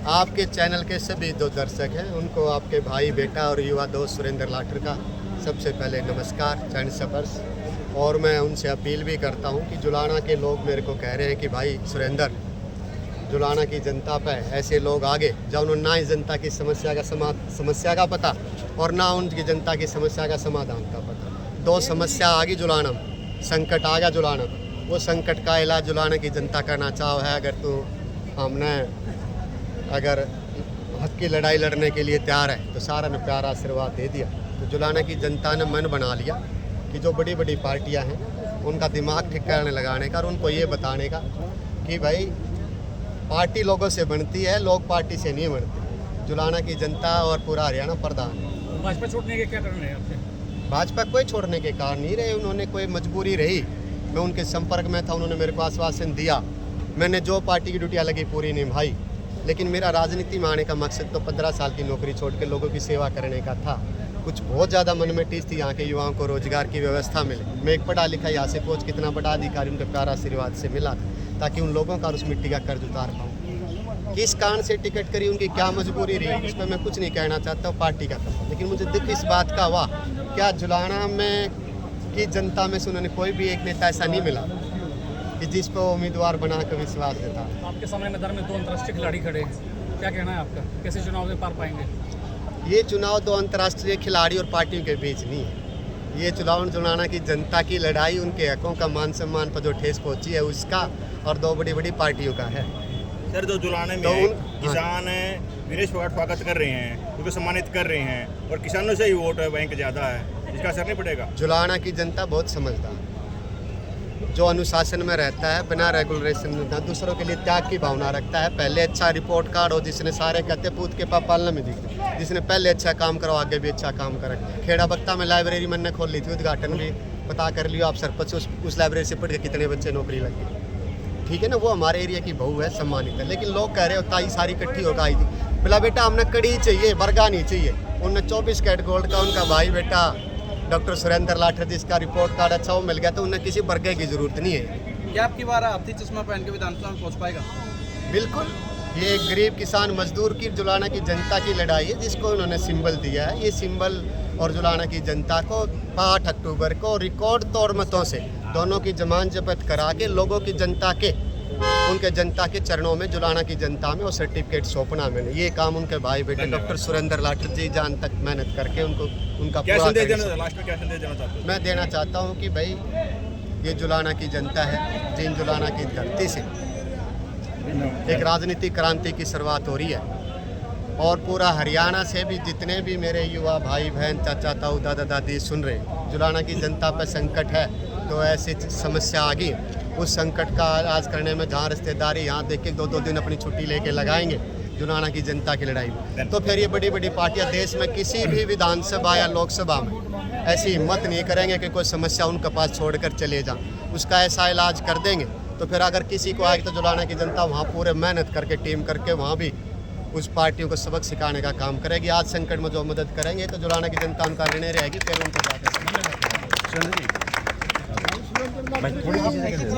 आपके चैनल के सभी दो दर्शक हैं, उनको आपके भाई बेटा और युवा दोस्त सुरेंद्र लाठर का सबसे पहले नमस्कार चरण स्पर्श। और मैं उनसे अपील भी करता हूं कि जुलाना के लोग मेरे को कह रहे हैं कि भाई सुरेंद्र, जुलाना की जनता पे ऐसे लोग आगे जिन्होंने ना ही जनता की समस्या का पता और ना उनकी जनता की समस्या का समाधान का पता। दो समस्या आ गई जुलाना में, संकट आ गया जुलाना में, वो संकट का इलाज जुलाना की जनता करना चाहो है। अगर तो हमने अगर हक की लड़ाई लड़ने के लिए तैयार है तो सारा ने प्यारा आशीर्वाद दे दिया। तो जुलाना की जनता ने मन बना लिया कि जो बड़ी बड़ी पार्टियां हैं उनका दिमाग ठिकाने लगाने का और उनको ये बताने का कि भाई पार्टी लोगों से बनती है, लोग पार्टी से नहीं बनते। जुलाना की जनता और पूरा हरियाणा प्रधान। भाजपा छोड़ने के क्या कारण है आपके? भाजपा कोई छोड़ने के कारण नहीं रहे, उन्होंने कोई मजबूरी रही। मैं उनके संपर्क में था, उन्होंने मेरे को आश्वासन दिया, मैंने जो पार्टी की ड्यूटियाँ लगी पूरी निभाई। लेकिन मेरा राजनीति में आने का मकसद तो 15 साल की नौकरी छोड़ के लोगों की सेवा करने का था। कुछ बहुत ज़्यादा मन में टीस थी यहाँ के युवाओं को रोजगार की व्यवस्था मिले। मैं एक पढ़ा लिखा यहाँ से पहुँच कितना बड़ा अधिकारी उनके प्यार आशीर्वाद से मिला था, ताकि उन लोगों का उस मिट्टी का कर्ज उतार पाऊँ। किस कारण से टिकट करी, उनकी क्या मजबूरी रही, उस पर मैं कुछ नहीं कहना चाहता हूँ, पार्टी का था। लेकिन मुझे दुख इस बात का हुआ, क्या जुलाना में की जनता में से उन्होंने कोई भी एक नेता ऐसा नहीं मिला कि जिस पर उम्मीदवार बना कर विश्वास देता। आपके सामने मैदान में दो अंतर्राष्ट्रीय खिलाड़ी खड़े हैं, क्या कहना है आपका? कैसे चुनाव में पार पाएंगे? ये चुनाव दो अंतर्राष्ट्रीय खिलाड़ी और पार्टियों के बीच नहीं है। ये चुनाव जुलाना की जनता की लड़ाई, उनके हकों का मान सम्मान पर जो ठेस पहुंची है उसका, और दो बड़ी बड़ी पार्टियों का है। सर, जो जुलाने में किसान विनेश फोगाट स्वागत कर रहे हैं, उनको सम्मानित कर रहे हैं और किसानों से ही वोट बैंक ज़्यादा है, इसका असर नहीं पड़ेगा? जुलाना की जनता बहुत समझदार, जो अनुशासन में रहता है, बिना रेगुलेशन में दूसरों के लिए त्याग की भावना रखता है। पहले अच्छा रिपोर्ट कार्ड हो, जिसने सारे कहते पूत के पाप पालने में दिखते, जिसने पहले अच्छा काम करो आगे भी अच्छा काम करे। खेड़ा बख्ता में लाइब्रेरी मैंने खोल ली थी, उद्घाटन भी पता कर लियो आप सरपंच, उस लाइब्रेरी से पढ़ के कितने बच्चे नौकरी लगी। ठीक है ना, वो हमारे एरिया की बहू है, सम्मानित है। लेकिन लोग कह रहे होता ही सारी इकट्ठी होकर आई थी, बोला बेटा हमने कड़ी चाहिए, बरगा नहीं चाहिए। उन्हें 24 कैरेट गोल्ड का उनका भाई बेटा डॉक्टर सुरेंद्र लाठर, जिसका रिपोर्ट कार्ड अच्छा वो मिल गया, तो उन्हें किसी बरगे की जरूरत नहीं है। क्या आपकी बार हाथी चश्मा पहन के विधानसभा में पहुंच पाएगा? बिल्कुल, ये एक गरीब किसान मजदूर की जुलाना की जनता की लड़ाई है, जिसको उन्होंने सिंबल दिया है। ये सिंबल और जुलाना की जनता को 8 अक्टूबर को रिकॉर्ड तोड़ मतों से दोनों की जमान जब्त करा के लोगों की जनता के, उनके जनता के चरणों में जुलाना की जनता में वो सर्टिफिकेट सौंपना। मैंने ये काम उनके भाई बेटे डॉक्टर सुरेंद्र लाठर जी जान तक मेहनत करके उनको उनका क्या संदेश देना चाहते हैं? मैं देना चाहता हूँ कि भाई ये जुलाना की जनता है, जिन जुलाना की धरती से एक राजनीतिक क्रांति की शुरुआत हो रही है। और पूरा हरियाणा से भी जितने भी मेरे युवा भाई बहन, चाचा ताऊ, दादा दादी सुन रहे, जुलाना की जनता पर संकट है, तो ऐसी समस्या आ गई, उस संकट का इलाज करने में जहाँ रिश्तेदारी यहाँ देख के 2-2 दिन अपनी छुट्टी लेके लगाएंगे जुलाना की जनता की लड़ाई में, तो फिर ये बड़ी बड़ी पार्टियां देश में किसी भी विधानसभा या लोकसभा में ऐसी हिम्मत नहीं करेंगे कि कोई समस्या उनके पास छोड़कर चले जाएं। उसका ऐसा इलाज कर देंगे। तो फिर अगर किसी को आए तो जुलाना की जनता वहाँ पूरे मेहनत करके टीम करके वहाँ भी उस पार्टियों को सबक सिखाने का काम करेगी। आज संकट में जो मदद करेंगे तो जुलाना की जनता उनका निर्णय रहेगी, फिर उनको